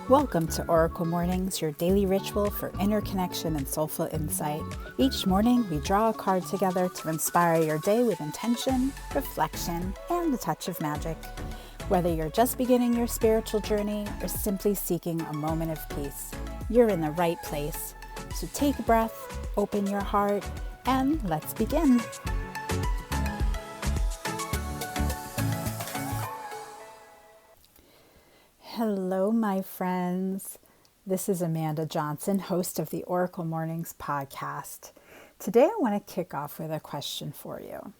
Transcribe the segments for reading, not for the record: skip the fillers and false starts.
Welcome to Oracle Mornings, your daily ritual for inner connection and soulful insight. Each morning, we draw a card together to inspire your day with intention, reflection, and a touch of magic. Whether you're just beginning your spiritual journey or simply seeking a moment of peace, you're in the right place. So take a breath, open your heart, and let's begin. Hello, my friends. This is Amanda Johnson, host of the Oracle Mornings podcast. Today, I want to kick off with a question for you.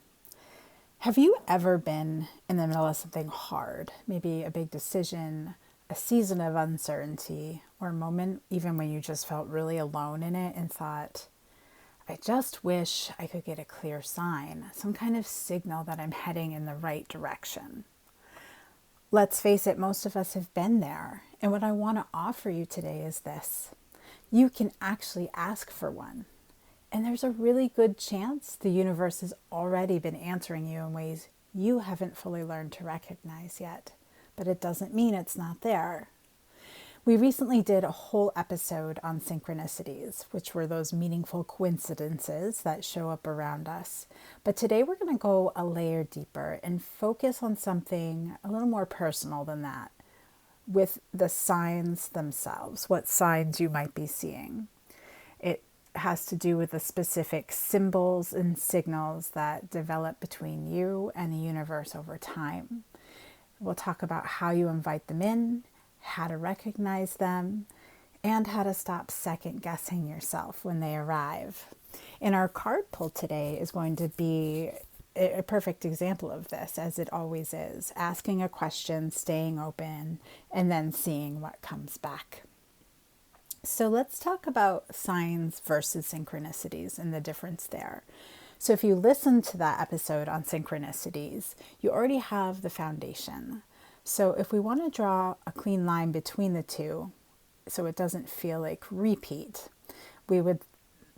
Have you ever been in the middle of something hard, maybe a big decision, a season of uncertainty, or a moment even when you just felt really alone in it and thought, I just wish I could get a clear sign, some kind of signal that I'm heading in the right direction? Let's face it, most of us have been there. And what I want to offer you today is this. You can actually ask for one. And there's a really good chance the universe has already been answering you in ways you haven't fully learned to recognize yet. But it doesn't mean it's not there. We recently did a whole episode on synchronicities, which were those meaningful coincidences that show up around us. But today we're going to go a layer deeper and focus on something a little more personal than that, with the signs themselves, what signs you might be seeing. It has to do with the specific symbols and signals that develop between you and the universe over time. We'll talk about how you invite them in, how to recognize them, and how to stop second guessing yourself when they arrive. And our card pull today is going to be a perfect example of this, as it always is. Asking a question, staying open, and then seeing what comes back. So let's talk about signs versus synchronicities and the difference there. So if you listen to that episode on synchronicities, you already have the foundation. So if we want to draw a clean line between the two, so it doesn't feel like repeat, we would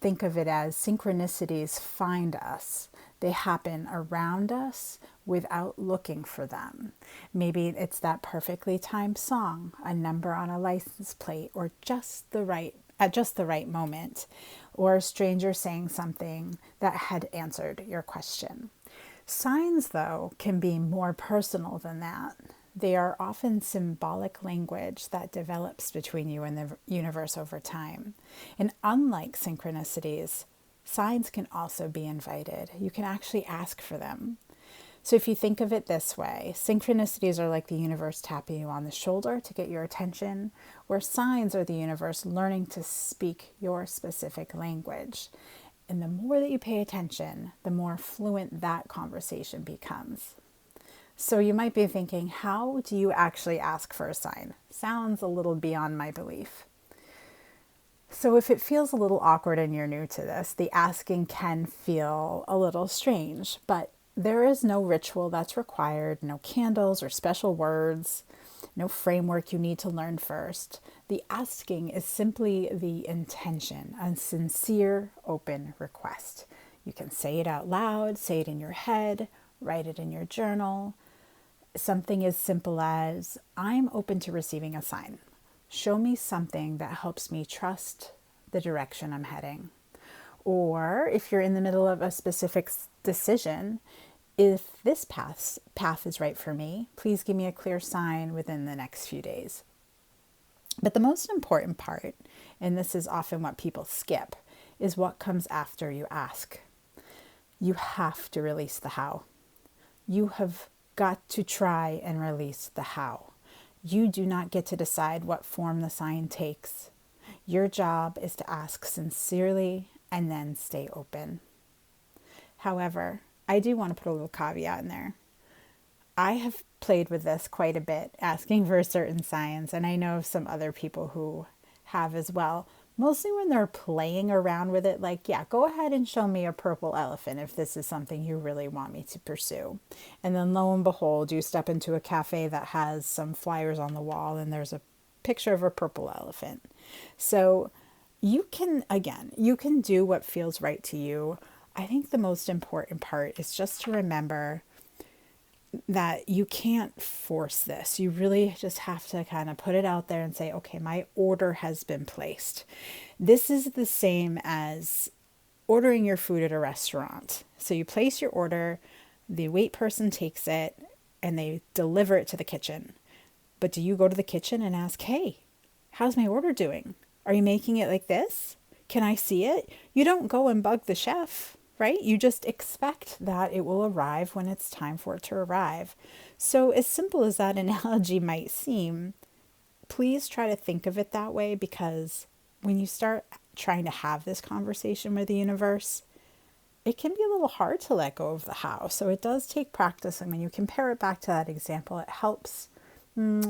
think of it as synchronicities find us. They happen around us without looking for them. Maybe it's that perfectly timed song, a number on a license plate, or at just the right moment, or a stranger saying something that had answered your question. Signs, though, can be more personal than that. They are often symbolic language that develops between you and the universe over time. And unlike synchronicities, signs can also be invited. You can actually ask for them. So if you think of it this way, synchronicities are like the universe tapping you on the shoulder to get your attention, where signs are the universe learning to speak your specific language. And the more that you pay attention, the more fluent that conversation becomes. So you might be thinking, how do you actually ask for a sign? Sounds a little beyond my belief. So if it feels a little awkward and you're new to this, the asking can feel a little strange, but there is no ritual that's required, no candles or special words, no framework you need to learn first. The asking is simply the intention, a sincere, open request. You can say it out loud, say it in your head, write it in your journal. Something as simple as, I'm open to receiving a sign. Show me something that helps me trust the direction I'm heading. Or if you're in the middle of a specific decision, if this path is right for me, please give me a clear sign within the next few days. But the most important part, and this is often what people skip, is what comes after you ask. You have to release the how. You have got to try and release the how. You do not get to decide what form the sign takes. Your job is to ask sincerely and then stay open. However, I do want to put a little caveat in there. I have played with this quite a bit, asking for certain signs, and I know of some other people who have as well. Mostly when they're playing around with it, like, yeah, go ahead and show me a purple elephant if this is something you really want me to pursue. And then lo and behold, you step into a cafe that has some flyers on the wall and there's a picture of a purple elephant. So you can do what feels right to you. I think the most important part is just to remember that you can't force this. You really just have to kind of put it out there and say, okay, my order has been placed. This is the same as ordering your food at a restaurant. So you place your order, the wait person takes it, and they deliver it to the kitchen. But do you go to the kitchen and ask, hey, how's my order doing? Are you making it like this? Can I see it? You don't go and bug the chef, right? You just expect that it will arrive when it's time for it to arrive. So, as simple as that analogy might seem, please try to think of it that way, because when you start trying to have this conversation with the universe, it can be a little hard to let go of the how. So it does take practice. And when you compare it back to that example, it helps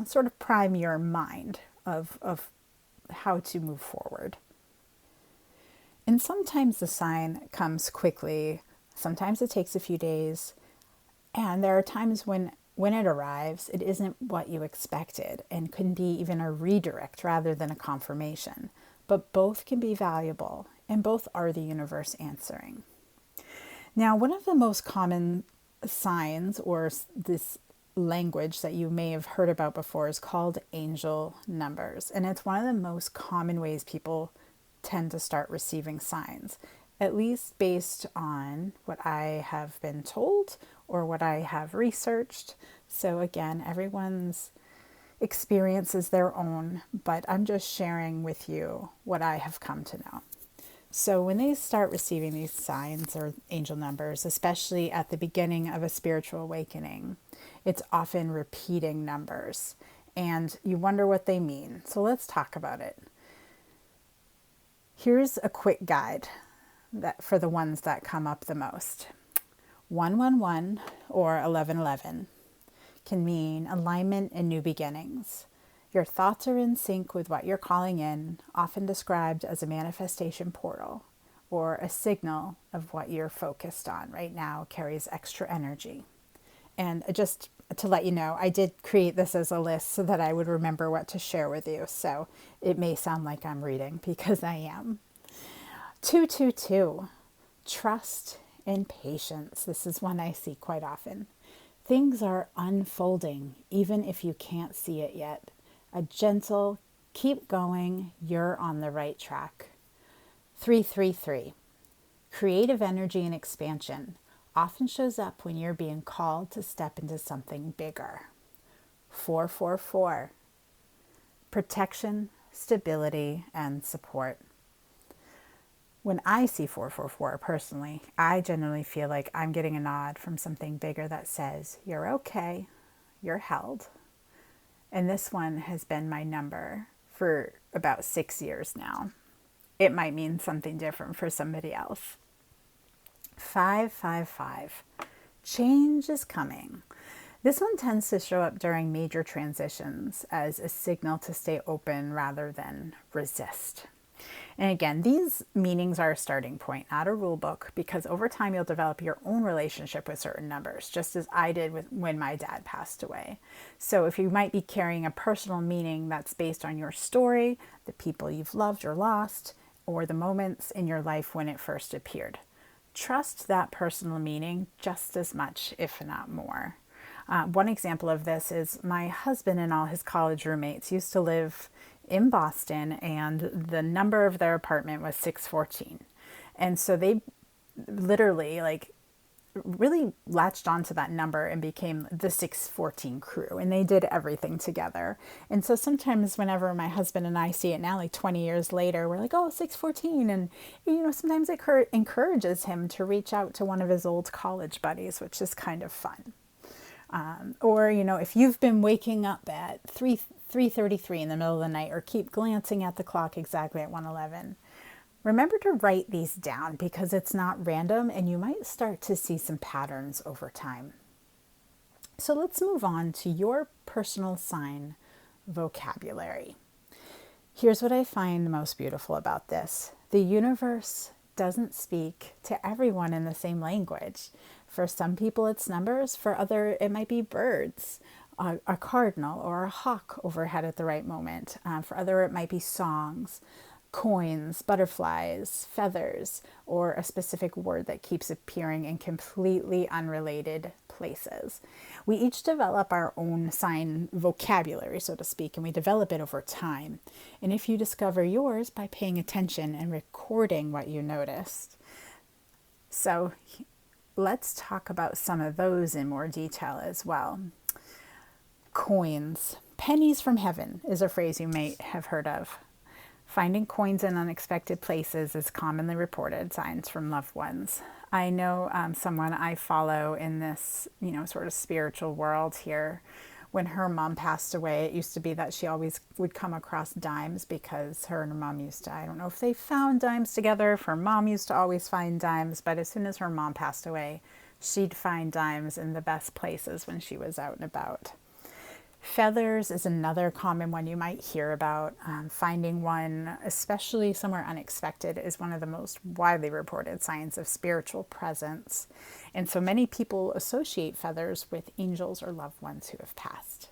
sort of prime your mind of how to move forward. And sometimes the sign comes quickly. Sometimes it takes a few days. And there are times when it arrives, it isn't what you expected and can be even a redirect rather than a confirmation. But both can be valuable, and both are the universe answering. Now, one of the most common signs, or this language that you may have heard about before, is called angel numbers. And it's one of the most common ways people tend to start receiving signs, at least based on what I have been told or what I have researched. So again, everyone's experience is their own, but I'm just sharing with you what I have come to know. So when they start receiving these signs or angel numbers, especially at the beginning of a spiritual awakening, it's often repeating numbers, and you wonder what they mean. So let's talk about it. Here's a quick guide that for the ones that come up the most. 111 or 1111 can mean alignment and new beginnings. Your thoughts are in sync with what you're calling in, often described as a manifestation portal or a signal of what you're focused on right now carries extra energy. And just to let you know, I did create this as a list so that I would remember what to share with you. So it may sound like I'm reading, because I am. 222, trust and patience. This is one I see quite often. Things are unfolding, even if you can't see it yet. A gentle, keep going, you're on the right track. 333, creative energy and expansion often shows up when you're being called to step into something bigger. 444, protection, stability, and support. When I see 444 personally, I generally feel like I'm getting a nod from something bigger that says, you're okay, you're held. And this one has been my number for about 6 years now. It might mean something different for somebody else. 555, change is coming. This one tends to show up during major transitions as a signal to stay open rather than resist. And again, these meanings are a starting point, not a rule book, because over time you'll develop your own relationship with certain numbers, just as I did when my dad passed away. So if you might be carrying a personal meaning that's based on your story, the people you've loved or lost, or the moments in your life when it first appeared, trust that personal meaning just as much, if not more. One example of this is my husband and all his college roommates used to live in Boston, and the number of their apartment was 614. And so they literally really latched onto that number and became the 614 crew, and they did everything together. And so sometimes whenever my husband and I see it now, like 20 years later, we're like, oh, 614. And, sometimes it encourages him to reach out to one of his old college buddies, which is kind of fun. Or, if you've been waking up at 3:33 in the middle of the night, or keep glancing at the clock exactly at 1:11, remember to write these down, because it's not random and you might start to see some patterns over time. So let's move on to your personal sign vocabulary. Here's what I find most beautiful about this. The universe doesn't speak to everyone in the same language. For some people it's numbers, for other it might be birds, a cardinal or a hawk overhead at the right moment. For other it might be songs. coins, butterflies, feathers, or a specific word that keeps appearing in completely unrelated places. We each develop our own sign vocabulary, so to speak, and we develop it over time. And if you discover yours by paying attention and recording what you noticed. So let's talk about some of those in more detail as well. Coins. Pennies from heaven is a phrase you may have heard of. Finding coins in unexpected places is commonly reported signs from loved ones. I know someone I follow in this, sort of spiritual world here. When her mom passed away, it used to be that she always would come across dimes because her and her mom used to, I don't know if they found dimes together, if her mom used to always find dimes, but as soon as her mom passed away, she'd find dimes in the best places when she was out and about. Feathers is another common one you might hear about. Finding one, especially somewhere unexpected, is one of the most widely reported signs of spiritual presence. And so many people associate feathers with angels or loved ones who have passed.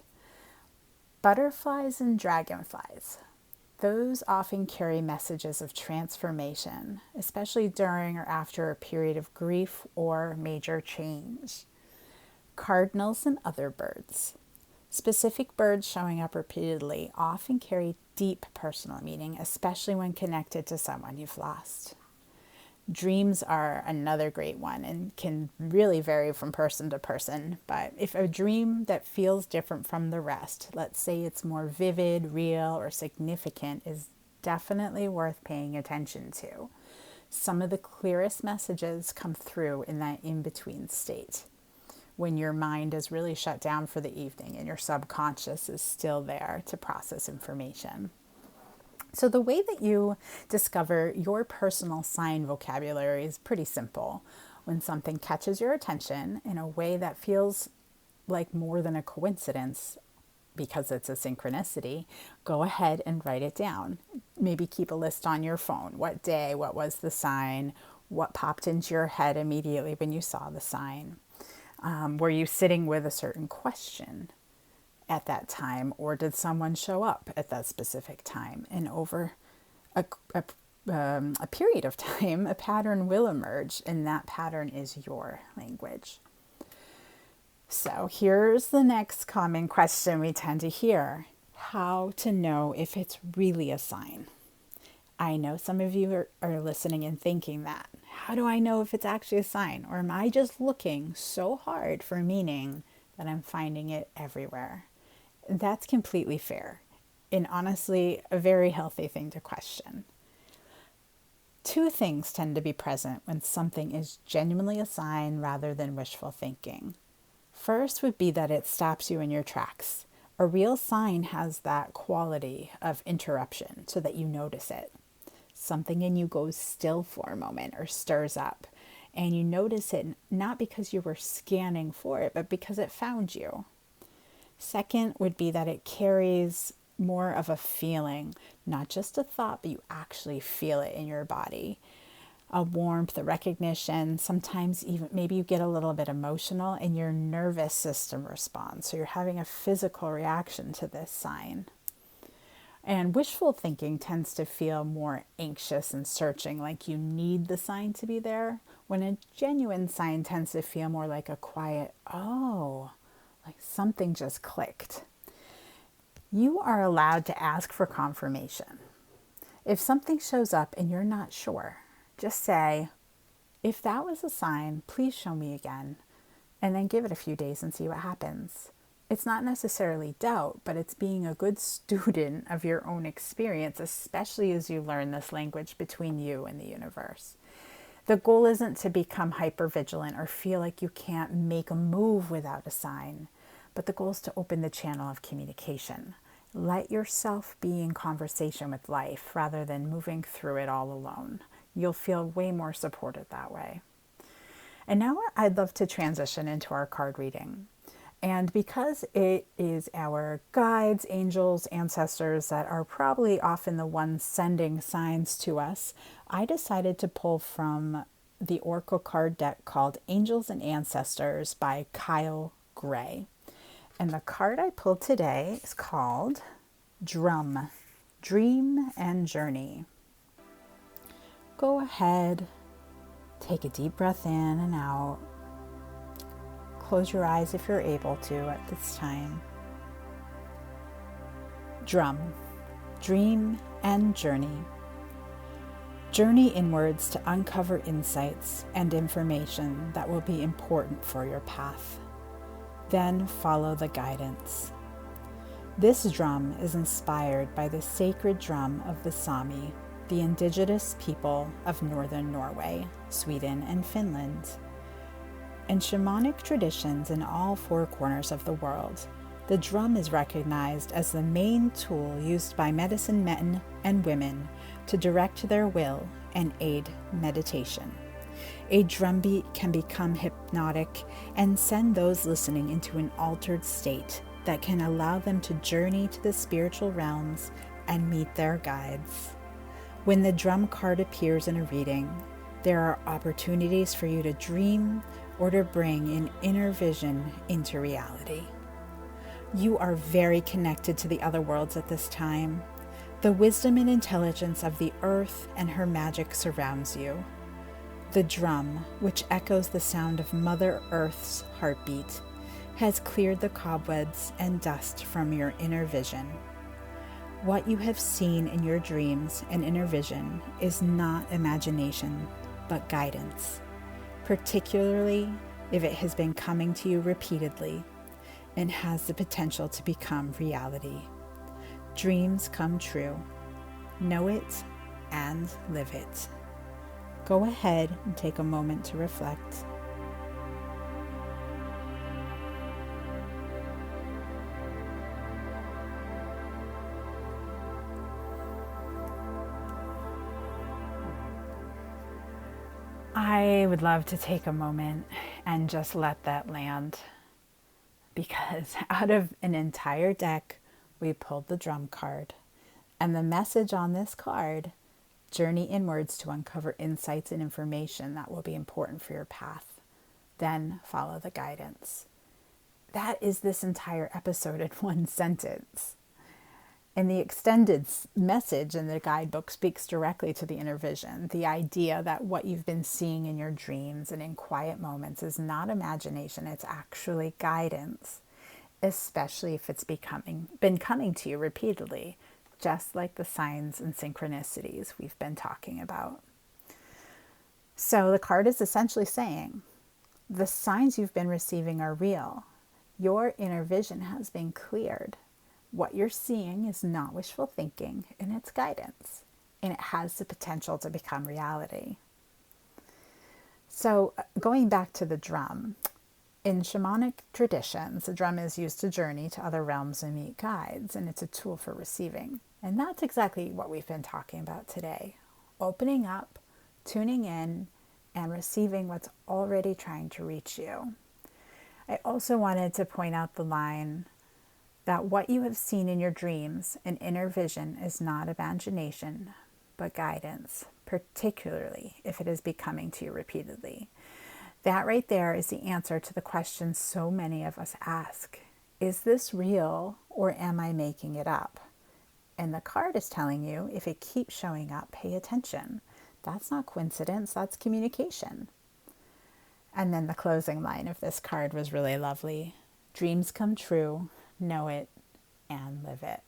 Butterflies and dragonflies. Those often carry messages of transformation, especially during or after a period of grief or major change. Cardinals and other birds. Specific birds showing up repeatedly often carry deep personal meaning, especially when connected to someone you've lost. Dreams are another great one and can really vary from person to person, but if a dream that feels different from the rest, let's say it's more vivid, real, or significant, is definitely worth paying attention to. Some of the clearest messages come through in that in-between state, when your mind is really shut down for the evening and your subconscious is still there to process information. So the way that you discover your personal sign vocabulary is pretty simple. When something catches your attention in a way that feels like more than a coincidence, because it's a synchronicity, go ahead and write it down. Maybe keep a list on your phone. What day, what was the sign, what popped into your head immediately when you saw the sign. Were you sitting with a certain question at that time, or did someone show up at that specific time? And over a period of time, a pattern will emerge, and that pattern is your language. So here's the next common question we tend to hear: how to know if it's really a sign? I know some of you are listening and thinking that. How do I know if it's actually a sign? Or am I just looking so hard for meaning that I'm finding it everywhere? That's completely fair, and honestly, a very healthy thing to question. Two things tend to be present when something is genuinely a sign rather than wishful thinking. First would be that it stops you in your tracks. A real sign has that quality of interruption so that you notice it. Something in you goes still for a moment or stirs up, and you notice it not because you were scanning for it, but because it found you. Second would be that it carries more of a feeling, not just a thought, but you actually feel it in your body. A warmth, a recognition, sometimes even maybe you get a little bit emotional and your nervous system responds. So you're having a physical reaction to this sign. And wishful thinking tends to feel more anxious and searching, like you need the sign to be there, when a genuine sign tends to feel more like a quiet, oh, like something just clicked. You are allowed to ask for confirmation. If something shows up and you're not sure, just say, if that was a sign, please show me again, and then give it a few days and see what happens. It's not necessarily doubt, but it's being a good student of your own experience, especially as you learn this language between you and the universe. The goal isn't to become hypervigilant or feel like you can't make a move without a sign, but the goal is to open the channel of communication. Let yourself be in conversation with life rather than moving through it all alone. You'll feel way more supported that way. And now I'd love to transition into our card reading. And because it is our guides, angels, ancestors that are probably often the ones sending signs to us, I decided to pull from the Oracle card deck called Angels and Ancestors by Kyle Gray. And the card I pulled today is called Drum, Dream and Journey. go ahead, take a deep breath in and out. Close your eyes if you're able to at this time. Drum, dream and journey. Journey inwards to uncover insights and information that will be important for your path. Then follow the guidance. This drum is inspired by the sacred drum of the Sami, the indigenous people of northern Norway, Sweden, and Finland. In shamanic traditions in all four corners of the world, the drum is recognized as the main tool used by medicine men and women to direct their will and aid meditation. A drumbeat can become hypnotic and send those listening into an altered state that can allow them to journey to the spiritual realms and meet their guides. When the drum card appears in a reading, there are opportunities for you to dream or to bring an inner vision into reality. You are very connected to the other worlds at this time. The wisdom and intelligence of the earth and her magic surrounds you. The drum, which echoes the sound of Mother Earth's heartbeat, has cleared the cobwebs and dust from your inner vision. What you have seen in your dreams and inner vision is not imagination, but guidance, particularly if it has been coming to you repeatedly and has the potential to become reality. Dreams come true. Know it and live it. Go ahead and take a moment to reflect. I would love to take a moment and just let that land, because out of an entire deck, we pulled the drum card. And the message on this card, journey inwards to uncover insights and information that will be important for your path. Then follow the guidance. That is this entire episode in one sentence. And the extended message in the guidebook speaks directly to the inner vision, the idea that what you've been seeing in your dreams and in quiet moments is not imagination, it's actually guidance, especially if it's been coming to you repeatedly, just like the signs and synchronicities we've been talking about. So the card is essentially saying, the signs you've been receiving are real. Your inner vision has been cleared. What you're seeing is not wishful thinking, and it's guidance, and it has the potential to become reality. So going back to the drum, in shamanic traditions, the drum is used to journey to other realms and meet guides, and it's a tool for receiving. And that's exactly what we've been talking about today. Opening up, tuning in, and receiving what's already trying to reach you. I also wanted to point out the line that what you have seen in your dreams and inner vision is not imagination, but guidance, particularly if it is becoming to you repeatedly. That right there is the answer to the question so many of us ask. Is this real, or am I making it up? And the card is telling you, if it keeps showing up, pay attention. That's not coincidence, that's communication. And then the closing line of this card was really lovely. Dreams come true. Know it and live it.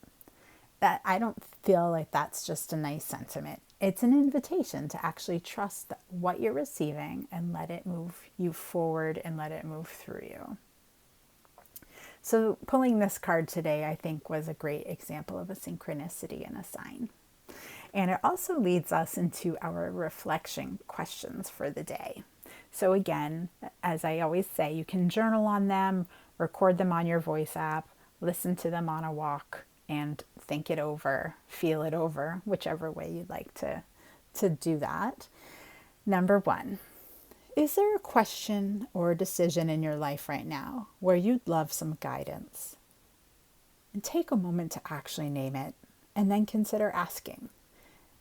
That, I don't feel like that's just a nice sentiment. It's an invitation to actually trust what you're receiving and let it move you forward and let it move through you. So pulling this card today, I think, was a great example of a synchronicity and a sign. And it also leads us into our reflection questions for the day. So again, as I always say, you can journal on them, record them on your voice app, listen to them on a walk, and think it over, feel it over, whichever way you'd like to do that. Number 1, is there a question or a decision in your life right now where you'd love some guidance? And take a moment to actually name it, and then consider asking.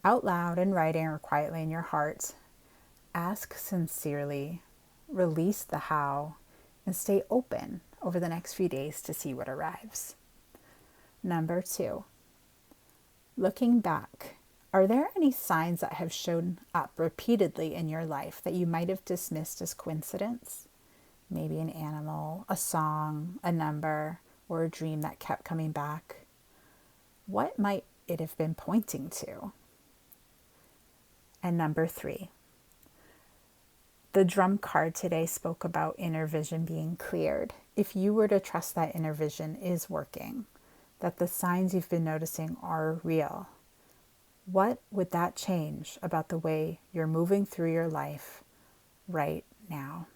Out loud in writing or quietly in your heart, ask sincerely, release the how, and stay open over the next few days to see what arrives. Number 2, looking back, Are there any signs that have shown up repeatedly in your life that you might have dismissed as coincidence? Maybe an animal, a song, a number, or a dream that kept coming back. What might it have been pointing to? And number 3, the drum card today spoke about inner vision being cleared. If you were to trust that inner vision is working, that the signs you've been noticing are real, what would that change about the way you're moving through your life right now?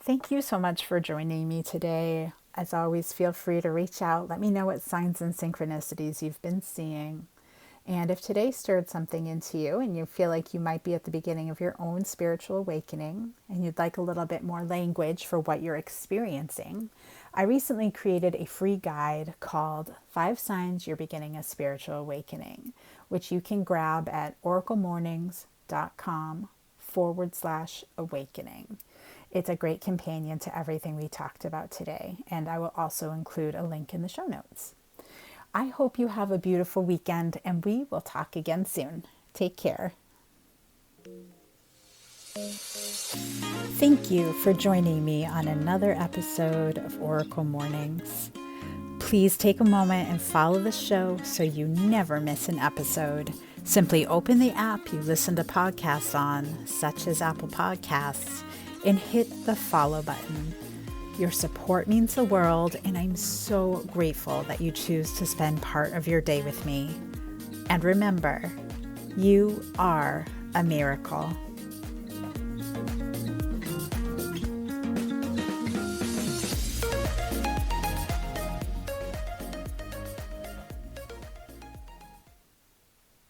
Thank you so much for joining me today. As always, feel free to reach out. Let me know what signs and synchronicities you've been seeing. And if today stirred something into you and you feel like you might be at the beginning of your own spiritual awakening and you'd like a little bit more language for what you're experiencing, I recently created a free guide called 5 Signs You're Beginning a Spiritual Awakening, which you can grab at oraclemornings.com/awakening. It's a great companion to everything we talked about today, and I will also include a link in the show notes. I hope you have a beautiful weekend, and we will talk again soon. Take care. Thank you for joining me on another episode of Oracle Mornings. Please take a moment and follow the show so you never miss an episode. Simply open the app you listen to podcasts on, such as Apple Podcasts, and hit the follow button. Your support means the world, and I'm so grateful that you choose to spend part of your day with me. And remember, you are a miracle.